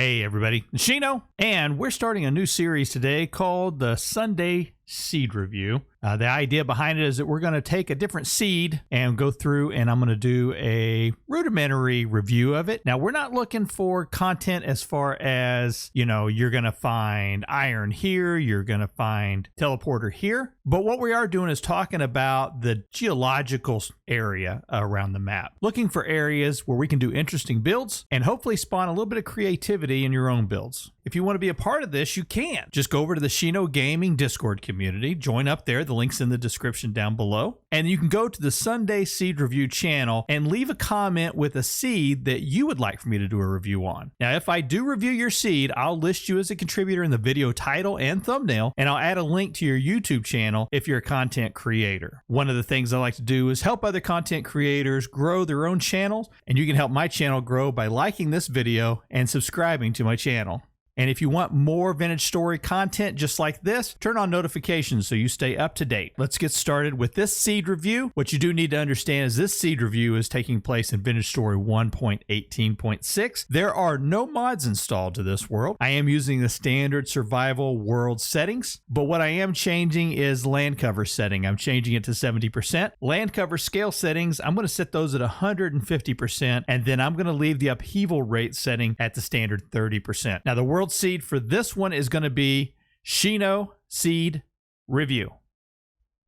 Hey everybody, it's Shino, and we're starting a new series today called the Sunday Seed Review. The idea behind it is that we're going to take a different seed and go through and I'm going to do a rudimentary review of it. Now, we're not looking for content as far as, you're going to find iron here, you're going to find teleporter here. But what we are doing is talking about the geological area around the map. Looking for areas where we can do interesting builds and hopefully spawn a little bit of creativity in your own builds. If you want to be a part of this, you can. Just go over to the Shino Gaming Discord community, join up there. The link's in the description down below. And you can go to the Sunday Seed Review channel and leave a comment with a seed that you would like for me to do a review on. Now, if I do review your seed, I'll list you as a contributor in the video title and thumbnail, and I'll add a link to your YouTube channel if you're a content creator. One of the things I like to do is help other content creators grow their own channels, and you can help my channel grow by liking this video and subscribing to my channel. And if you want more vintage story content just like this, turn on notifications so you stay up to date. Let's get started with this seed review. What you do need to understand is this seed review is taking place in Vintage Story 1.18.6. There are no mods installed to this world. I am using the standard survival world settings, but what I am changing is land cover setting. I'm changing it to 70%. Land cover scale settings, I'm going to set those at 150%, and then I'm going to leave the upheaval rate setting at the standard 30%. Now, the world seed for this one is going to be Shino Seed Review.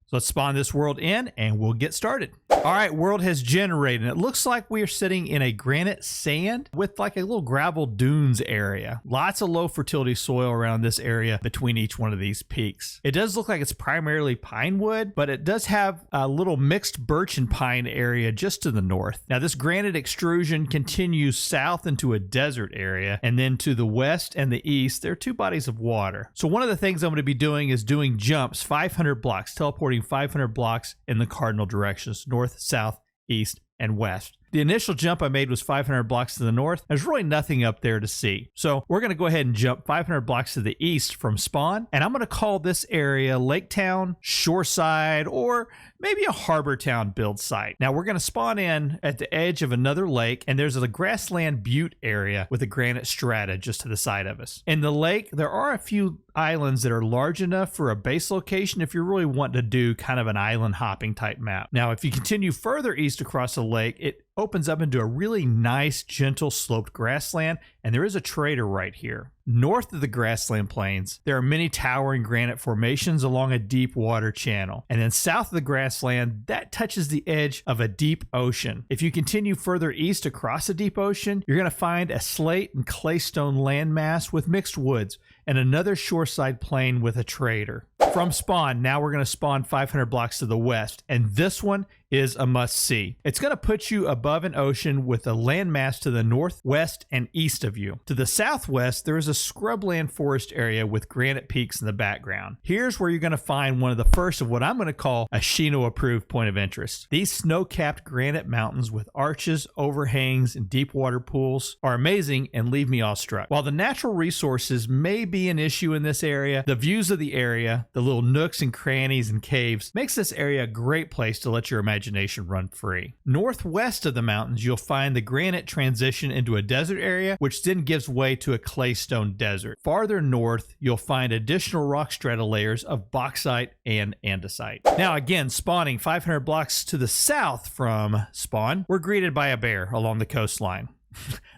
So let's spawn this world in and we'll get started. All right, world has generated. And it looks like we are sitting in a granite sand with like a little gravel dunes area. Lots of low fertility soil around this area between each one of these peaks. It does look like it's primarily pine wood, but it does have a little mixed birch and pine area just to the north. Now, this granite extrusion continues south into a desert area, and then to the west and the east, there are two bodies of water. So one of the things I'm going to be doing is doing jumps 500 blocks, teleporting 500 blocks in the cardinal directions, north, south, east, and west. The initial jump I made was 500 blocks to the north. There's really nothing up there to see. So we're going to go ahead and jump 500 blocks to the east from spawn. And I'm going to call this area Lake Town, Shoreside, or maybe a Harbor Town build site. Now we're going to spawn in at the edge of another lake, and there's a grassland butte area with a granite strata just to the side of us. In the lake, there are a few islands that are large enough for a base location if you're really wanting to do kind of an island hopping type map. Now, if you continue further east across the lake, it opens up into a really nice, gentle sloped grassland, and there is a trader right here. North of the grassland plains, there are many towering granite formations along a deep water channel. And then south of the grassland, that touches the edge of a deep ocean. If you continue further east across the deep ocean, you're going to find a slate and claystone landmass with mixed woods and another shoreside plain with a trader. From spawn, now we're going to spawn 500 blocks to the west, and this one is a must-see. It's going to put you above an ocean with a landmass to the north, west, and east of you. To the southwest, there is a scrubland forest area with granite peaks in the background. Here's where you're going to find one of the first of what I'm going to call a Shino-approved point of interest. These snow-capped granite mountains with arches, overhangs, and deep water pools are amazing and leave me awestruck. While the natural resources may be an issue in this area, the views of the area, the little nooks and crannies and caves, makes this area a great place to let your imagination run free. Northwest of the mountains, you'll find the granite transition into a desert area, which then gives way to a claystone desert. Farther north, you'll find additional rock strata layers of bauxite and andesite. Now again, spawning 500 blocks to the south from spawn, we're greeted by a bear along the coastline.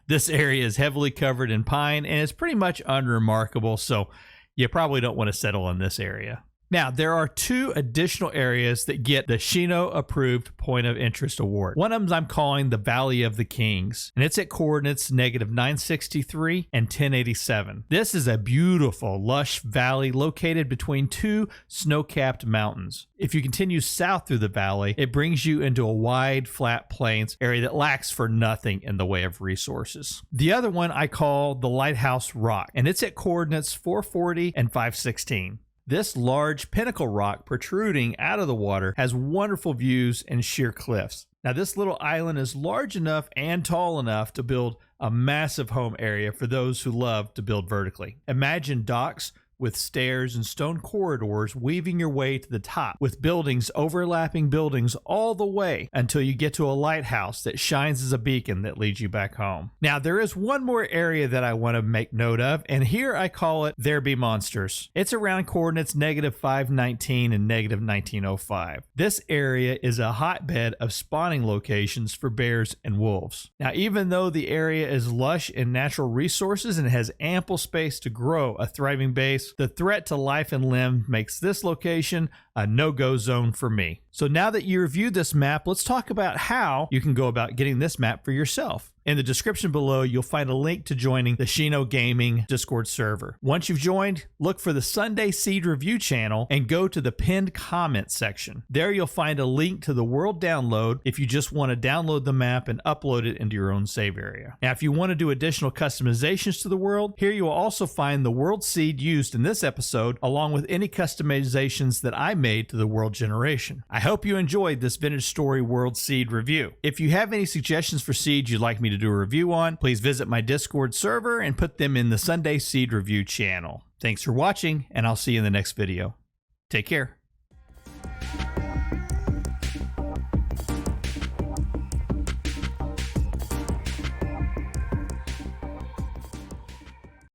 This area is heavily covered in pine and is pretty much unremarkable, so you probably don't want to settle in this area. Now, there are two additional areas that get the Shino Approved Point of Interest Award. One of them I'm calling the Valley of the Kings, and it's at coordinates -963 and 1087. This is a beautiful, lush valley located between two snow-capped mountains. If you continue south through the valley, it brings you into a wide, flat plains area that lacks for nothing in the way of resources. The other one I call the Lighthouse Rock, and it's at coordinates 440 and 516. This large pinnacle rock protruding out of the water has wonderful views and sheer cliffs. Now, this little island is large enough and tall enough to build a massive home area for those who love to build vertically. Imagine docks with stairs and stone corridors weaving your way to the top, with buildings overlapping buildings all the way until you get to a lighthouse that shines as a beacon that leads you back home. Now, there is one more area that I want to make note of, and here I call it There Be Monsters. It's around coordinates -519 and -1905. This area is a hotbed of spawning locations for bears and wolves. Now, even though the area is lush in natural resources and has ample space to grow a thriving base, the threat to life and limb makes this location a no-go zone for me. So now that you reviewed this map, let's talk about how you can go about getting this map for yourself. In the description below, you'll find a link to joining the Shino Gaming Discord server. Once you've joined, look for the Sunday Seed Review channel and go to the pinned comment section. There you'll find a link to the world download if you just want to download the map and upload it into your own save area. Now, if you want to do additional customizations to the world, here you will also find the world seed used in this episode, along with any customizations that I made to the world generation. I hope you enjoyed this Vintage Story World Seed review. If you have any suggestions for seeds you'd like me to do a review on, please visit my Discord server and put them in the Sunday Seed Review channel. Thanks for watching, and I'll see you in the next video. Take care.